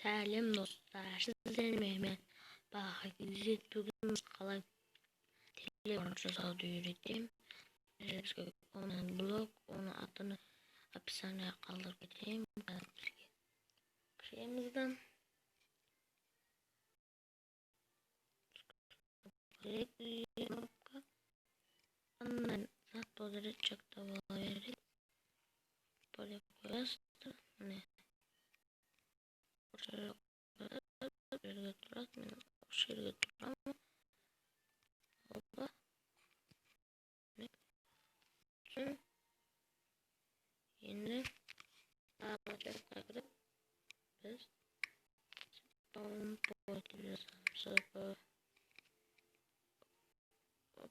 Selam dostlar, sizlerle Mehmet. Bak, bugün kalay telefonumuza duyurayım. Onun blog, onun adını hapishaneye kaldırıp gideyim. Şeyimizden annen zaten odada çok da böyle koyarız. Ne? Şöyle götürürüm. Şöyle götürürüm. Hoppa. Ne? Yine alacak takip biz onu boyutluyoruz. Sonra o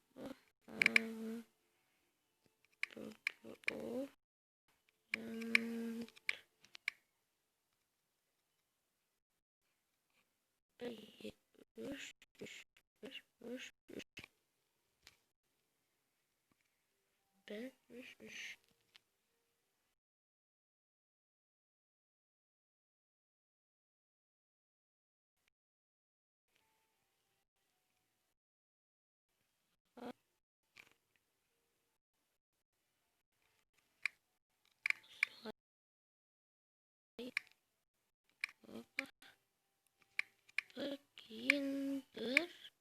üç indir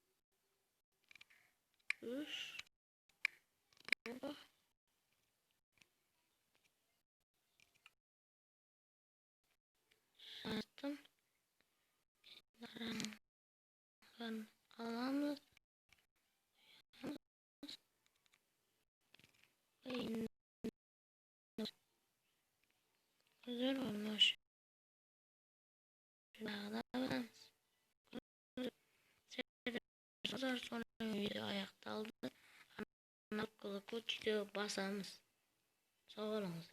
üç şartın darangan alanı güzel olmuş. Sonra video ayakta aldı. Ana kılık uçtu basamız. Sağ olun.